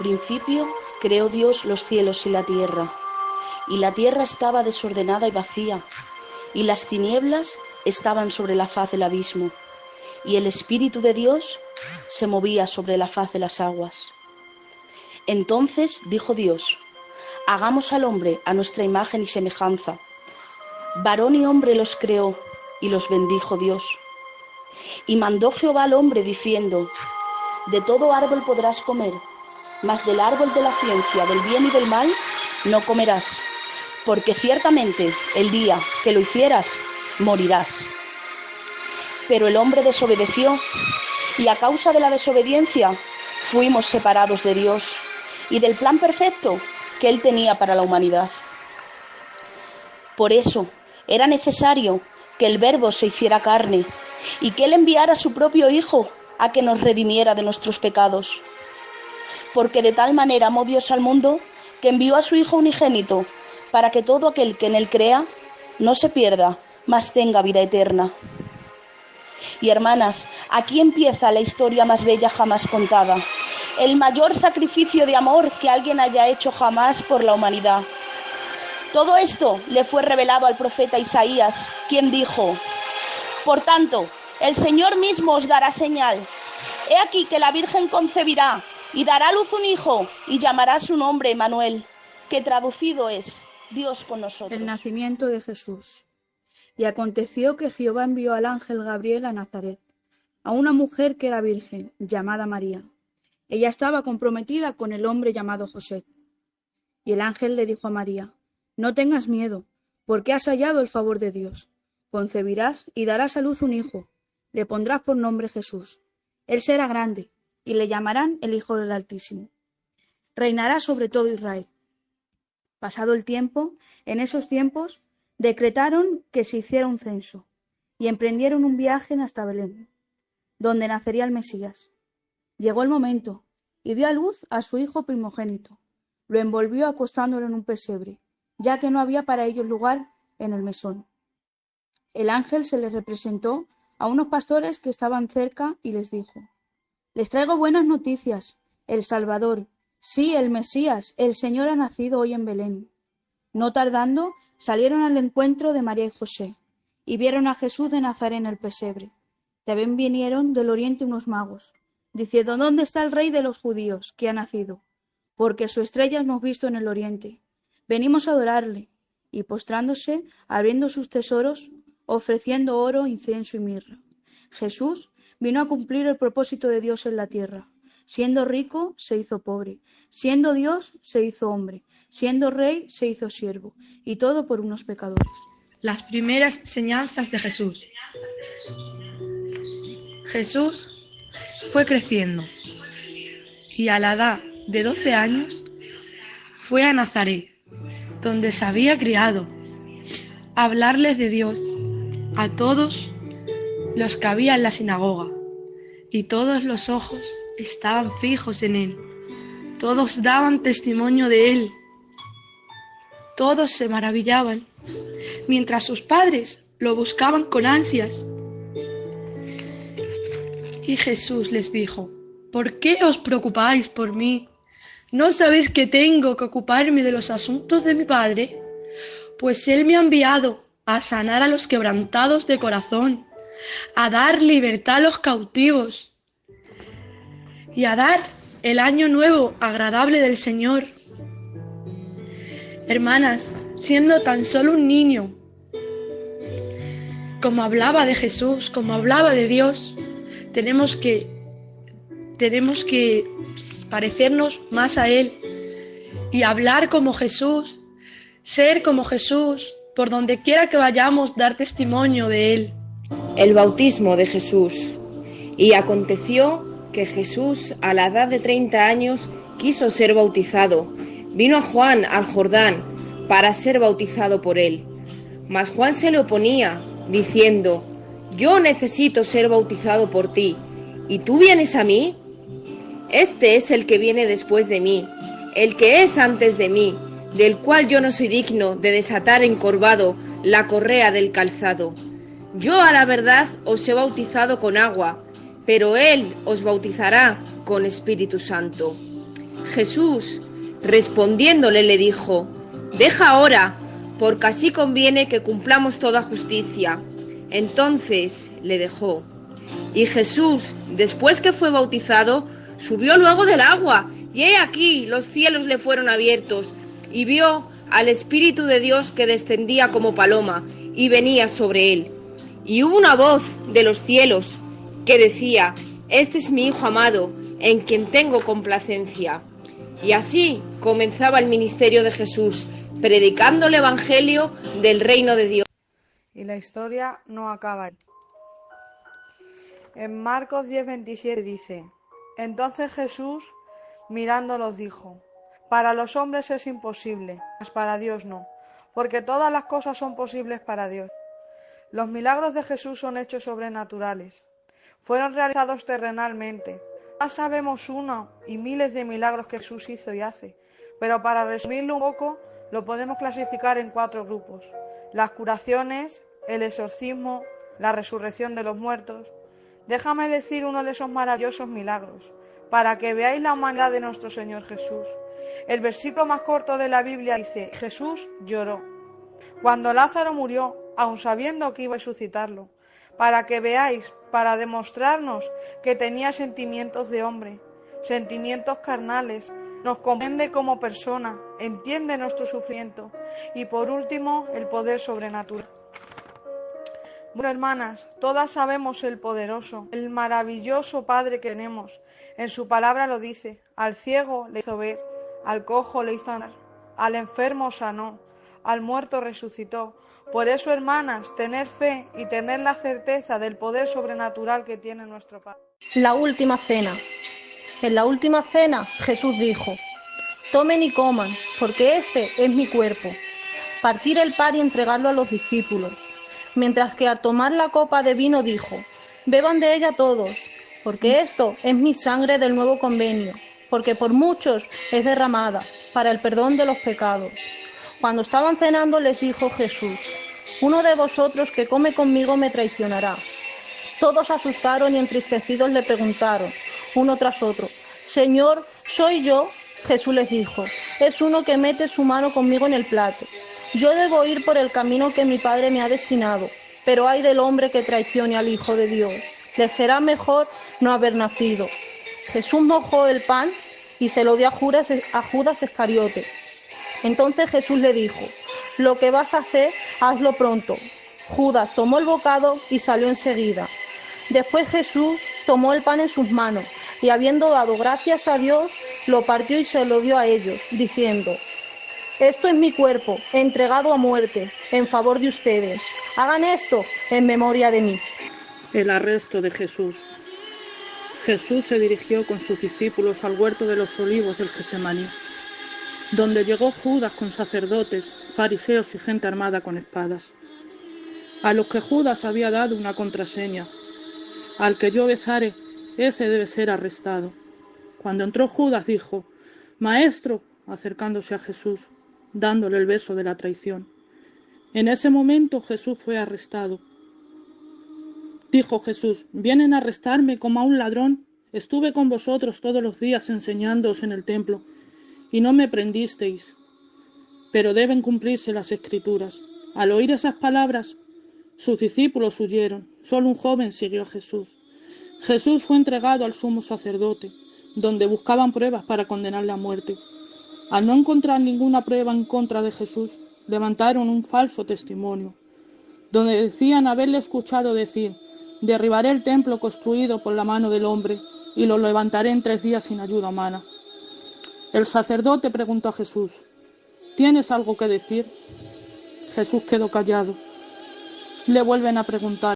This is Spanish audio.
principio creó Dios los cielos y la tierra estaba desordenada y vacía, y las tinieblas estaban sobre la faz del abismo, y el Espíritu de Dios se movía sobre la faz de las aguas. Entonces dijo Dios: hagamos al hombre a nuestra imagen y semejanza. Varón y hombre los creó, y los bendijo Dios. Y mandó Jehová al hombre diciendo: de todo árbol podrás comer, mas del árbol de la ciencia del bien y del mal no comerás, porque ciertamente el día que lo hicieras, morirás. Pero el hombre desobedeció, y a causa de la desobediencia fuimos separados de Dios y del plan perfecto que Él tenía para la humanidad. Por eso era necesario que el Verbo se hiciera carne y que Él enviara a su propio Hijo a que nos redimiera de nuestros pecados. Porque de tal manera amó Dios al mundo que envió a su Hijo unigénito, para que todo aquel que en Él crea no se pierda, mas tenga vida eterna. Y hermanas, aquí empieza la historia más bella jamás contada, el mayor sacrificio de amor que alguien haya hecho jamás por la humanidad. Todo esto le fue revelado al profeta Isaías, quien dijo: por tanto, el Señor mismo os dará señal. He aquí que la Virgen concebirá y dará a luz un hijo, y llamará su nombre Emmanuel, que traducido es Dios con nosotros. El nacimiento de Jesús. Y aconteció que Jehová envió al ángel Gabriel a Nazaret, a una mujer que era virgen, llamada María. Ella estaba comprometida con el hombre llamado José. Y el ángel le dijo a María: no tengas miedo, porque has hallado el favor de Dios. Concebirás y darás a luz un hijo. Le pondrás por nombre Jesús. Él será grande, y le llamarán el Hijo del Altísimo. Reinará sobre todo Israel. Pasado el tiempo, en esos tiempos, decretaron que se hiciera un censo, y emprendieron un viaje hasta Belén, donde nacería el Mesías. Llegó el momento, y dio a luz a su hijo primogénito. Lo envolvió acostándolo en un pesebre, ya que no había para ellos lugar en el mesón. El ángel se les representó a unos pastores que estaban cerca y les dijo: les traigo buenas noticias. El Salvador, sí, el Mesías, el Señor ha nacido hoy en Belén. No tardando, salieron al encuentro de María y José, y vieron a Jesús de Nazaret en el pesebre. También vinieron del oriente unos magos, diciendo: ¿dónde está el Rey de los judíos, que ha nacido? Porque su estrella hemos visto en el oriente. Venimos a adorarle. Y postrándose, abriendo sus tesoros, ofreciendo oro, incienso y mirra. Jesús vino a cumplir el propósito de Dios en la tierra. Siendo rico, se hizo pobre. Siendo Dios, se hizo hombre. Siendo rey, se hizo siervo. Y todo por unos pecadores. Las primeras enseñanzas de Jesús. Jesús fue creciendo y a la edad de 12 años fue a Nazaret, donde se había criado, a hablarles de Dios a todos los que había en la sinagoga, y todos los ojos estaban fijos en él. Todos daban testimonio de él. Todos se maravillaban, mientras sus padres lo buscaban con ansias. Y Jesús les dijo: ¿por qué os preocupáis por mí? ¿No sabéis que tengo que ocuparme de los asuntos de mi Padre? Pues Él me ha enviado a sanar a los quebrantados de corazón, a dar libertad a los cautivos y a dar el año nuevo agradable del Señor. Hermanas, siendo tan solo un niño, como hablaba de Jesús, como hablaba de Dios, tenemos que parecernos más a Él y hablar como Jesús, ser como Jesús, por donde quiera que vayamos, dar testimonio de Él. El bautismo de Jesús. Y aconteció que Jesús, a la edad de 30 años, quiso ser bautizado. Vino a Juan al Jordán para ser bautizado por él. Mas Juan se le oponía, diciendo: yo necesito ser bautizado por ti, ¿y tú vienes a mí? Este es el que viene después de mí, el que es antes de mí, del cual yo no soy digno de desatar encorvado la correa del calzado. Yo a la verdad os he bautizado con agua, pero él os bautizará con Espíritu Santo. Jesús, respondiéndole, le dijo: «Deja ahora, porque así conviene que cumplamos toda justicia». Entonces le dejó. Y Jesús, después que fue bautizado, subió luego del agua, y he aquí los cielos le fueron abiertos, y vio al Espíritu de Dios que descendía como paloma, y venía sobre él. Y hubo una voz de los cielos que decía: «Este es mi Hijo amado, en quien tengo complacencia». Y así comenzaba el ministerio de Jesús, predicando el Evangelio del reino de Dios. Y la historia no acaba ahí. En Marcos 10:27 dice: Entonces Jesús, mirándolos, dijo: Para los hombres es imposible, mas para Dios no, porque todas las cosas son posibles para Dios. Los milagros de Jesús son hechos sobrenaturales. Fueron realizados terrenalmente. Ya sabemos uno y miles de milagros que Jesús hizo y hace, pero para resumirlo un poco, lo podemos clasificar en 4 grupos: las curaciones, el exorcismo, la resurrección de los muertos. Déjame decir uno de esos maravillosos milagros, para que veáis la humanidad de nuestro Señor Jesús. El versículo más corto de la Biblia dice: Jesús lloró cuando Lázaro murió, aun sabiendo que iba a resucitarlo, para que veáis, para demostrarnos que tenía sentimientos de hombre, sentimientos carnales, nos comprende como persona, entiende nuestro sufrimiento, y por último, el poder sobrenatural. Bueno, hermanas, todas sabemos el poderoso, el maravilloso Padre que tenemos. En su palabra lo dice: al ciego le hizo ver, al cojo le hizo andar, al enfermo sanó, al muerto resucitó. Por eso, hermanas, tener fe y tener la certeza del poder sobrenatural que tiene nuestro Padre. La última cena. En la última cena Jesús dijo: tomen y coman, porque este es mi cuerpo. Partir el pan y entregarlo a los discípulos. Mientras que al tomar la copa de vino dijo: beban de ella todos, porque esto es mi sangre del nuevo convenio, porque por muchos es derramada para el perdón de los pecados. Cuando estaban cenando les dijo Jesús: uno de vosotros que come conmigo me traicionará. Todos asustaron y entristecidos le preguntaron, uno tras otro: Señor, ¿soy yo? Jesús les dijo: es uno que mete su mano conmigo en el plato. Yo debo ir por el camino que mi Padre me ha destinado, pero ay del hombre que traicione al Hijo de Dios. Le será mejor no haber nacido. Jesús mojó el pan y se lo dio a Judas Iscariote. Entonces Jesús le dijo: lo que vas a hacer, hazlo pronto. Judas tomó el bocado y salió enseguida. Después Jesús tomó el pan en sus manos y, habiendo dado gracias a Dios, lo partió y se lo dio a ellos, diciendo: esto es mi cuerpo, entregado a muerte, en favor de ustedes. Hagan esto en memoria de mí. El arresto de Jesús. Jesús se dirigió con sus discípulos al huerto de los olivos del Getsemaní, donde llegó Judas con sacerdotes, fariseos y gente armada con espadas, a los que Judas había dado una contraseña: al que yo besare, ese debe ser arrestado. Cuando entró Judas dijo: Maestro, acercándose a Jesús, dándole el beso de la traición. En ese momento Jesús fue arrestado. Dijo Jesús: ¿vienen a arrestarme como a un ladrón? Estuve con vosotros todos los días enseñándoos en el templo, y no me prendisteis. Pero deben cumplirse las Escrituras. Al oír esas palabras, sus discípulos huyeron. Solo un joven siguió a Jesús. Jesús fue entregado al sumo sacerdote, donde buscaban pruebas para condenarle a muerte. Al no encontrar ninguna prueba en contra de Jesús, levantaron un falso testimonio, donde decían haberle escuchado decir: derribaré el templo construido por la mano del hombre y lo levantaré en 3 días sin ayuda humana. El sacerdote preguntó a Jesús: ¿tienes algo que decir? Jesús quedó callado. Le vuelven a preguntar: